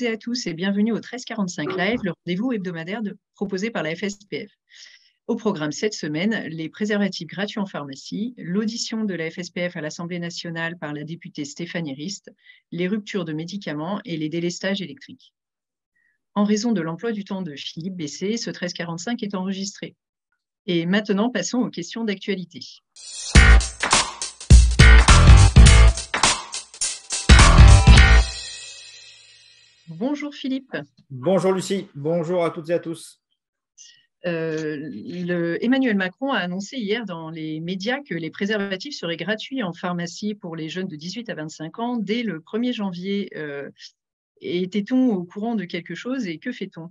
toutes et à tous et bienvenue au 1345 Live, le rendez-vous hebdomadaire proposé par la FSPF. Au programme cette semaine, les préservatifs gratuits en pharmacie, l'audition de la FSPF à l'Assemblée nationale par la députée Stéphanie Rist, les ruptures de médicaments et les délestages électriques. En raison de l'emploi du temps de Philippe Bessé, ce 1345 est enregistré. Et maintenant, passons aux questions d'actualité. Bonjour Philippe. Bonjour Lucie, bonjour à toutes et à tous. Emmanuel Macron a annoncé hier dans les médias que les préservatifs seraient gratuits en pharmacie pour les jeunes de 18 à 25 ans dès le 1er janvier. Était-on au courant de quelque chose et que fait-on?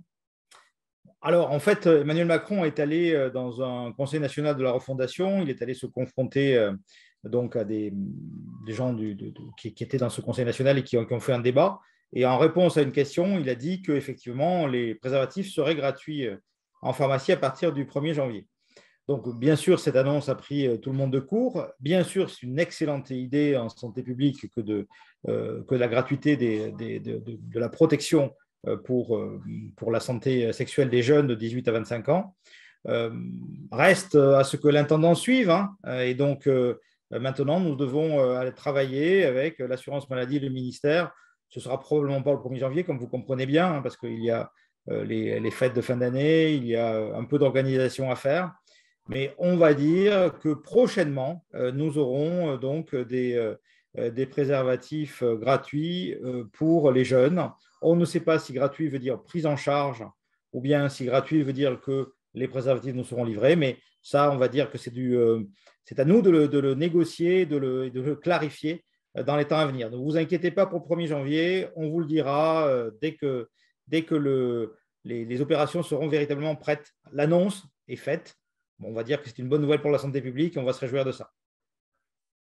Alors, en fait, Emmanuel Macron est allé dans un conseil national de la refondation. Il est allé se confronter donc à des gens qui étaient dans ce conseil national et qui ont fait un débat. Et en réponse à une question, il a dit qu'effectivement, les préservatifs seraient gratuits en pharmacie à partir du 1er janvier. Donc, bien sûr, cette annonce a pris tout le monde de court. Bien sûr, c'est une excellente idée en santé publique que la gratuité de la protection pour la santé sexuelle des jeunes de 18 à 25 ans. Reste à ce que l'intendant suive. Et donc, maintenant, nous devons aller travailler avec l'assurance maladie et le ministère. Ce ne sera probablement pas le 1er janvier, comme vous comprenez bien, parce qu'il y a les fêtes de fin d'année, il y a un peu d'organisation à faire. Mais on va dire que prochainement, nous aurons donc des préservatifs gratuits pour les jeunes. On ne sait pas si gratuit veut dire prise en charge ou bien si gratuit veut dire que les préservatifs nous seront livrés. Mais ça, on va dire que c'est à nous de le négocier, de le clarifier dans les temps à venir. Ne vous inquiétez pas pour le 1er janvier, on vous le dira dès que les opérations seront véritablement prêtes. L'annonce est faite. Bon, on va dire que c'est une bonne nouvelle pour la santé publique et on va se réjouir de ça.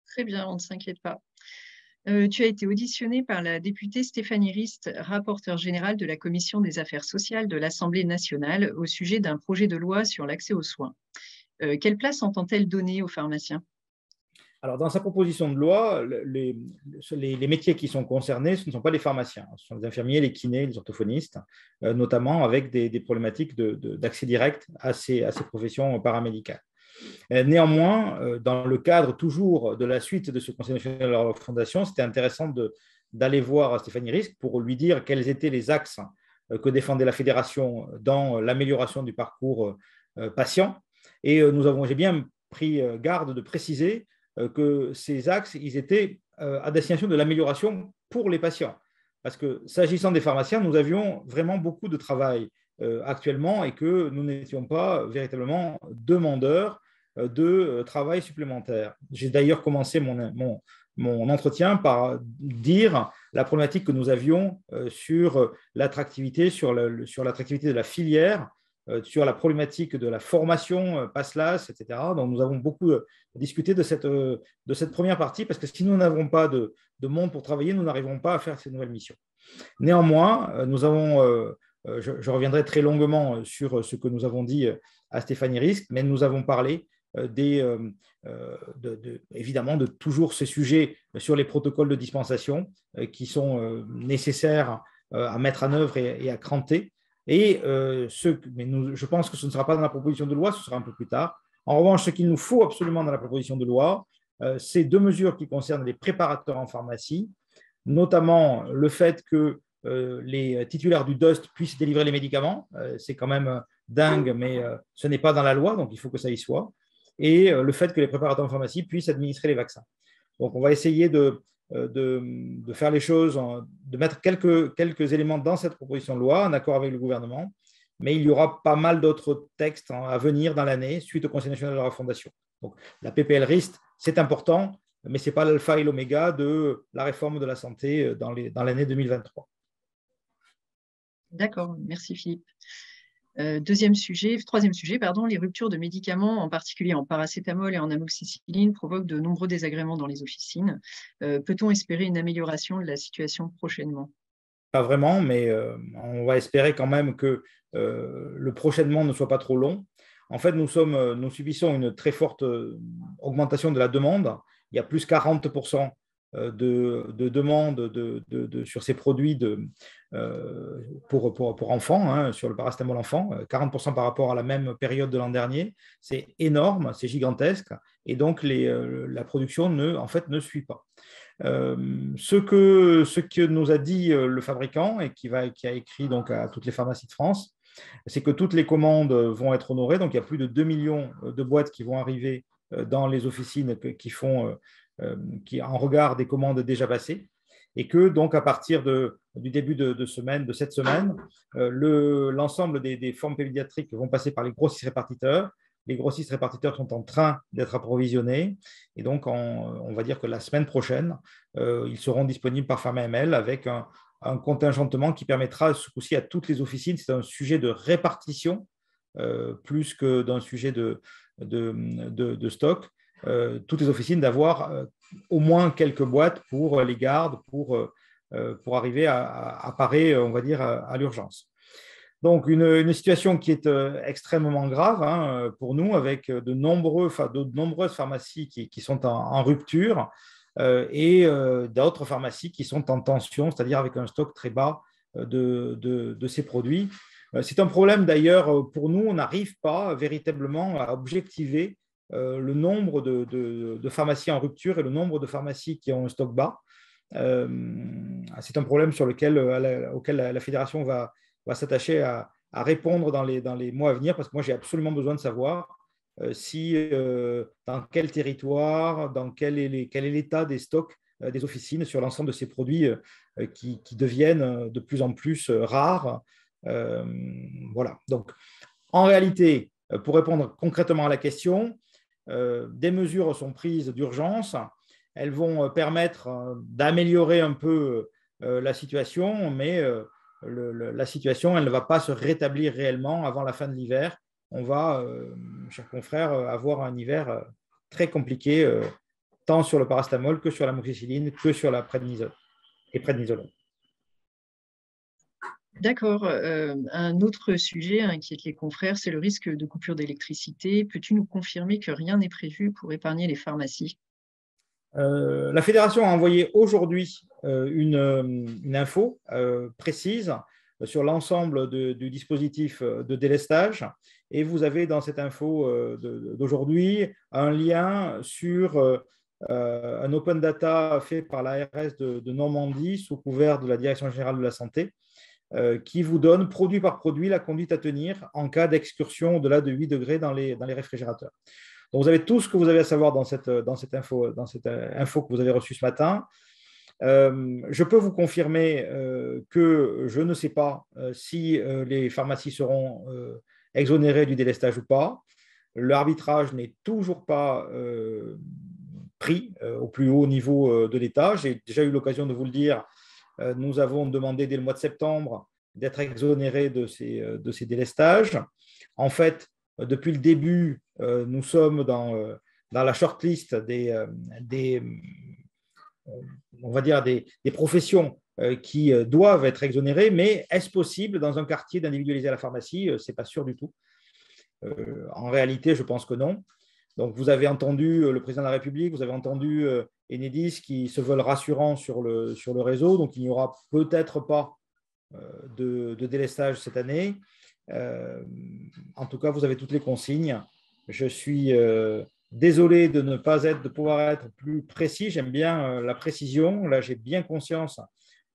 Très bien, on ne s'inquiète pas. Tu as été auditionné par la députée Stéphanie Rist, rapporteure générale de la Commission des affaires sociales de l'Assemblée nationale au sujet d'un projet de loi sur l'accès aux soins. Quelle place entend-elle donner aux pharmaciens? Alors, dans sa proposition de loi, les métiers qui sont concernés, ce ne sont pas les pharmaciens, ce sont les infirmiers, les kinés, les orthophonistes, notamment avec des problématiques d'accès direct à ces professions paramédicales. Néanmoins, dans le cadre toujours de la suite de ce Conseil national de la refondation, c'était intéressant d'aller voir Stéphanie Rist pour lui dire quels étaient les axes que défendait la fédération dans l'amélioration du parcours patient. Et j'ai bien pris garde de préciser que ces axes, ils étaient à destination de l'amélioration pour les patients. Parce que s'agissant des pharmaciens, nous avions vraiment beaucoup de travail actuellement et que nous n'étions pas véritablement demandeurs de travail supplémentaire. J'ai d'ailleurs commencé mon entretien par dire la problématique que nous avions sur l'attractivité, sur l'attractivité de la filière, sur la problématique de la formation PASSLAS, etc. Donc, nous avons beaucoup discuté de cette première partie parce que si nous n'avons pas de monde pour travailler, nous n'arriverons pas à faire ces nouvelles missions. Néanmoins, je reviendrai très longuement sur ce que nous avons dit à Stéphanie Rist, mais nous avons parlé évidemment de toujours ces sujets sur les protocoles de dispensation qui sont nécessaires à mettre en œuvre et à cranter. Mais je pense que ce ne sera pas dans la proposition de loi, ce sera un peu plus tard. En revanche, ce qu'il nous faut absolument dans la proposition de loi, c'est 2 mesures qui concernent les préparateurs en pharmacie, notamment le fait que les titulaires du DUST puissent délivrer les médicaments. C'est quand même dingue, mais ce n'est pas dans la loi, donc il faut que ça y soit. Et le fait que les préparateurs en pharmacie puissent administrer les vaccins. Donc, on va essayer de faire les choses, de mettre quelques éléments dans cette proposition de loi en accord avec le gouvernement, mais il y aura pas mal d'autres textes à venir dans l'année suite au Conseil national de la refondation. Donc, la PPL Rist, c'est important, mais ce n'est pas l'alpha et l'oméga de la réforme de la santé dans l'année 2023. D'accord, merci Philippe. Troisième sujet, les ruptures de médicaments, en particulier en paracétamol et en amoxicilline, provoquent de nombreux désagréments dans les officines. Peut-on espérer une amélioration de la situation prochainement? Pas vraiment, mais on va espérer quand même que le prochainement ne soit pas trop long. En fait, nous subissons une très forte augmentation de la demande. Il y a plus 40% de demandes sur ces produits pour enfants, hein, sur le paracétamol enfant, 40% par rapport à la même période de l'an dernier. C'est énorme, c'est gigantesque, et donc la production en fait, ne suit pas. Ce que nous a dit le fabricant et qui a écrit donc à toutes les pharmacies de France, c'est que toutes les commandes vont être honorées. Donc, il y a plus de 2 millions de boîtes qui vont arriver dans les officines qui en regard des commandes déjà passées. Et que, donc, à partir du début de cette semaine, l'ensemble des formes pédiatriques vont passer par les grossistes répartiteurs. Les grossistes répartiteurs sont en train d'être approvisionnés. Et donc, on va dire que la semaine prochaine, ils seront disponibles par PharmaML avec un contingentement qui permettra ce coup-ci à toutes les officines. C'est un sujet de répartition plus que d'un sujet de stock. Toutes les officines d'avoir au moins quelques boîtes pour les gardes, pour arriver à parer, on va dire, à l'urgence. Donc, une situation qui est extrêmement grave, hein, pour nous, avec de nombreuses pharmacies qui sont en rupture et d'autres pharmacies qui sont en tension, c'est-à-dire avec un stock très bas de ces produits. C'est un problème d'ailleurs pour nous, on n'arrive pas véritablement à objectiver le nombre de pharmacies en rupture et le nombre de pharmacies qui ont un stock bas. C'est un problème auquel la fédération va s'attacher à répondre dans les mois à venir, parce que moi, j'ai absolument besoin de savoir dans quel territoire, quel est l'état des stocks des officines sur l'ensemble de ces produits qui deviennent de plus en plus rares. Voilà. Donc, en réalité, pour répondre concrètement à la question, des mesures sont prises d'urgence. Elles vont permettre d'améliorer un peu la situation, mais la situation, elle ne va pas se rétablir réellement avant la fin de l'hiver. On va, chers confrères, avoir un hiver très compliqué, tant sur le paracétamol que sur l'amoxicilline, que sur la prednisone et prednisolone. D'accord. Un autre sujet inquiète les confrères, c'est le risque de coupure d'électricité. Peux-tu nous confirmer que rien n'est prévu pour épargner les pharmacies? La fédération a envoyé aujourd'hui une info précise sur l'ensemble du dispositif de délestage. Et vous avez dans cette info d'aujourd'hui un lien sur un open data fait par l'ARS de Normandie sous couvert de la Direction générale de la santé, qui vous donne produit par produit la conduite à tenir en cas d'excursion au-delà de 8 degrés dans les réfrigérateurs. Donc, vous avez tout ce que vous avez à savoir dans cette info que vous avez reçue ce matin. Je peux vous confirmer que je ne sais pas si les pharmacies seront exonérées du délestage ou pas. L'arbitrage n'est toujours pas pris au plus haut niveau de l'État. J'ai déjà eu l'occasion de vous le dire. Nous avons demandé dès le mois de septembre d'être exonérés de ces délestages. En fait, depuis le début, nous sommes dans la shortlist on va dire des professions qui doivent être exonérées, mais est-ce possible dans un quartier d'individualiser la pharmacie? Ce n'est pas sûr du tout. En réalité, je pense que non. Donc, vous avez entendu le président de la République, vous avez entendu Enedis qui se veulent rassurants sur le réseau, donc il n'y aura peut-être pas de délestage cette année. En tout cas, vous avez toutes les consignes. Je suis désolé de ne pouvoir être plus précis. J'aime bien la précision. Là, j'ai bien conscience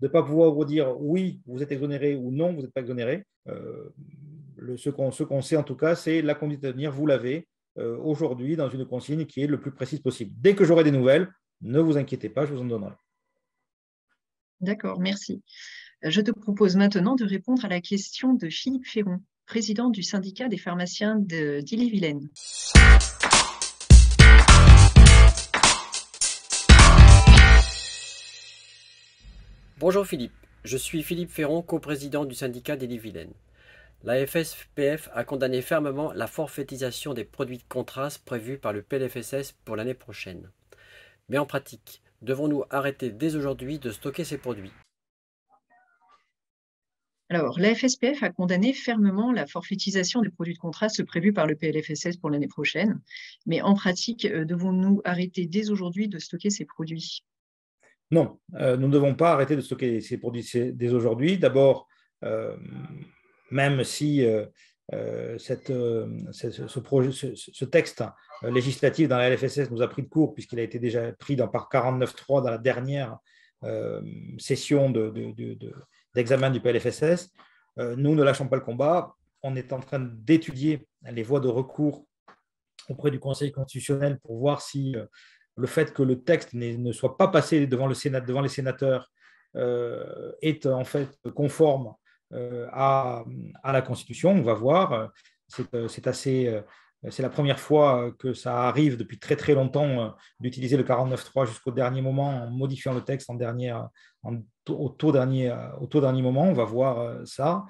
de ne pas pouvoir vous dire oui, vous êtes exonéré ou non, vous n'êtes pas exonéré. Ce qu'on sait en tout cas, c'est la conduite à tenir. Vous l'avez aujourd'hui dans une consigne qui est le plus précise possible. Dès que j'aurai des nouvelles, ne vous inquiétez pas, je vous en donnerai. D'accord, merci. Je te propose maintenant de répondre à la question de Philippe Ferron, président du syndicat des pharmaciens d'Ille-et-Vilaine. Bonjour Philippe, je suis Philippe Ferron, coprésident du syndicat d'Ille-et-Vilaine. La FSPF a condamné fermement la forfaitisation des produits de contraste prévue par le PLFSS pour l'année prochaine. Mais en pratique, devons-nous arrêter dès aujourd'hui de stocker ces produits? Alors, la FSPF a condamné fermement la forfaitisation des produits de contraste prévue par le PLFSS pour l'année prochaine. Mais en pratique, devons-nous arrêter dès aujourd'hui de stocker ces produits? Non, nous ne devons pas arrêter de stocker ces produits dès aujourd'hui. D'abord, même si ce texte législatif dans la LFSS nous a pris de court, puisqu'il a été déjà pris par 49.3 dans la dernière session d'examen du PLFSS, nous ne lâchons pas le combat. On est en train d'étudier les voies de recours auprès du Conseil constitutionnel pour voir si le fait que le texte ne soit pas passé devant les sénateurs est en fait conforme à la Constitution. On va voir. C'est la première fois que ça arrive depuis très très longtemps d'utiliser le 49.3 jusqu'au dernier moment en modifiant le texte au tout dernier moment. On va voir ça.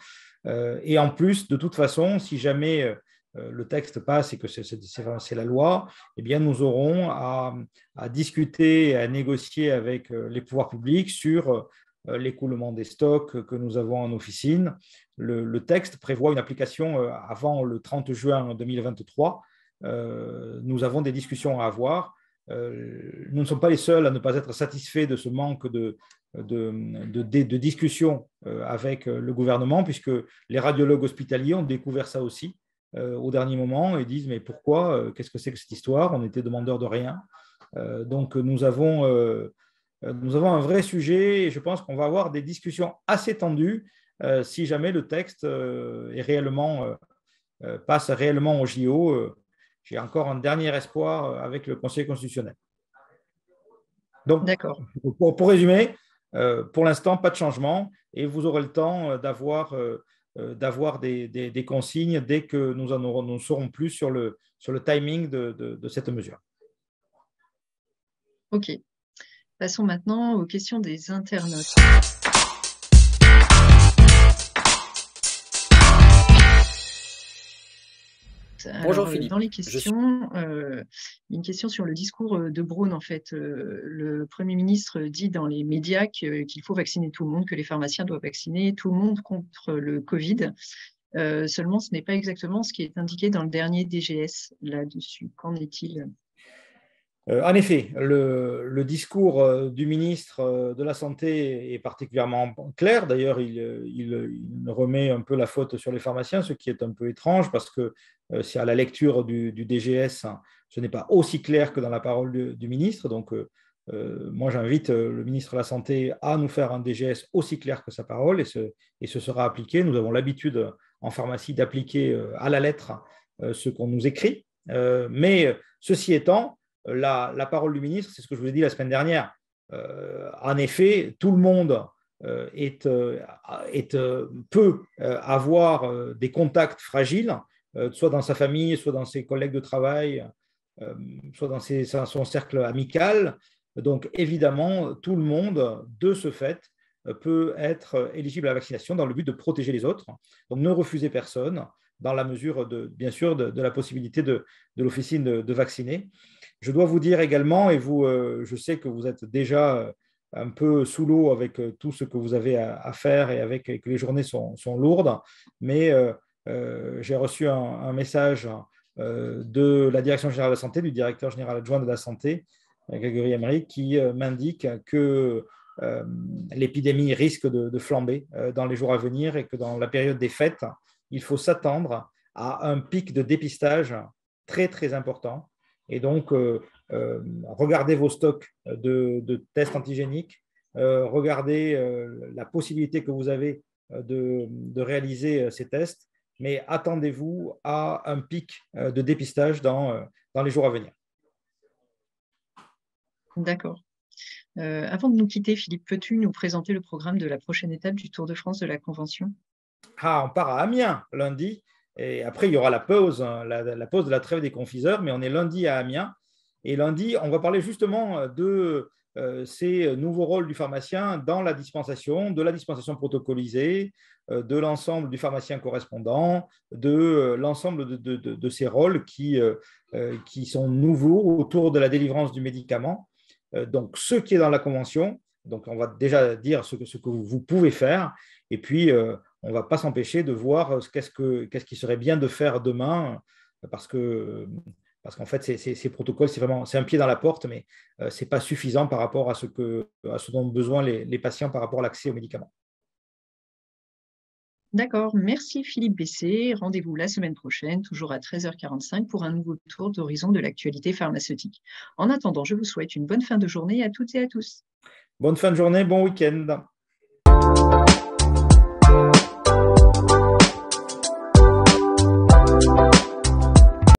Et en plus, de toute façon, si jamais le texte passe et que c'est la loi, eh bien, nous aurons à discuter, à négocier avec les pouvoirs publics sur l'écoulement des stocks que nous avons en officine. Le texte prévoit une application avant le 30 juin 2023. Nous avons des discussions à avoir. Nous ne sommes pas les seuls à ne pas être satisfaits de ce manque de discussion avec le gouvernement, puisque les radiologues hospitaliers ont découvert ça aussi au dernier moment et disent mais pourquoi, qu'est-ce que c'est que cette histoire, on était demandeurs de rien. Donc nous avons un vrai sujet et je pense qu'on va avoir des discussions assez tendues si jamais le texte passe réellement au JO. J'ai encore un dernier espoir avec le Conseil constitutionnel. Donc, pour résumer, pour l'instant, pas de changement et vous aurez le temps d'avoir des consignes dès que nous saurons plus sur le timing de cette mesure. OK. Passons maintenant aux questions des internautes. Bonjour Alors, Philippe. dans les questions, une question sur le discours de Braun. En fait, le Premier ministre dit dans les médias qu'il faut vacciner tout le monde, que les pharmaciens doivent vacciner tout le monde contre le Covid. Seulement, ce n'est pas exactement ce qui est indiqué dans le dernier DGS là-dessus. Qu'en est-il ? En effet, le discours du ministre de la Santé est particulièrement clair. D'ailleurs, il remet un peu la faute sur les pharmaciens, ce qui est un peu étrange parce que si à la lecture du DGS, ce n'est pas aussi clair que dans la parole du ministre. Donc, moi, j'invite le ministre de la Santé à nous faire un DGS aussi clair que sa parole et ce sera appliqué. Nous avons l'habitude en pharmacie d'appliquer à la lettre ce qu'on nous écrit. Mais ceci étant, la parole du ministre, c'est ce que je vous ai dit la semaine dernière. En effet, tout le monde peut avoir des contacts fragiles, soit dans sa famille, soit dans ses collègues de travail, soit dans son cercle amical. Donc, évidemment, tout le monde, de ce fait, peut être éligible à la vaccination dans le but de protéger les autres. Donc, ne refusez personne dans la mesure, bien sûr, de la possibilité de l'officine de vacciner. Je dois vous dire également, et vous, je sais que vous êtes déjà un peu sous l'eau avec tout ce que vous avez à faire et que les journées sont lourdes, mais j'ai reçu un message de la Direction générale de la santé, du directeur général adjoint de la santé, Grégory Emery, qui m'indique que l'épidémie risque de flamber dans les jours à venir et que dans la période des fêtes, il faut s'attendre à un pic de dépistage très, très important. Et donc, regardez vos stocks de tests antigéniques, regardez la possibilité que vous avez de réaliser ces tests, mais attendez-vous à un pic de dépistage dans les jours à venir. D'accord. Avant de nous quitter, Philippe, peux-tu nous présenter le programme de la prochaine étape du Tour de France de la Convention ? On part à Amiens lundi. Et après, il y aura la pause, la pause de la trêve des confiseurs, mais on est lundi à Amiens. Et lundi, on va parler justement de ces nouveaux rôles du pharmacien dans la dispensation, de la dispensation protocolisée, de l'ensemble du pharmacien correspondant, de l'ensemble de ces rôles qui sont nouveaux autour de la délivrance du médicament. Donc, ce qui est dans la convention, donc on va déjà dire ce que vous pouvez faire, et puis on ne va pas s'empêcher de voir qu'est-ce qui serait bien de faire demain, parce que Parce qu'en fait, ces protocoles, c'est un pied dans la porte, mais ce n'est pas suffisant par rapport à ce dont ont besoin les patients par rapport à l'accès aux médicaments. D'accord, merci Philippe Bessé. Rendez-vous la semaine prochaine, toujours à 13h45, pour un nouveau tour d'horizon de l'actualité pharmaceutique. En attendant, je vous souhaite une bonne fin de journée à toutes et à tous. Bonne fin de journée, bon week-end.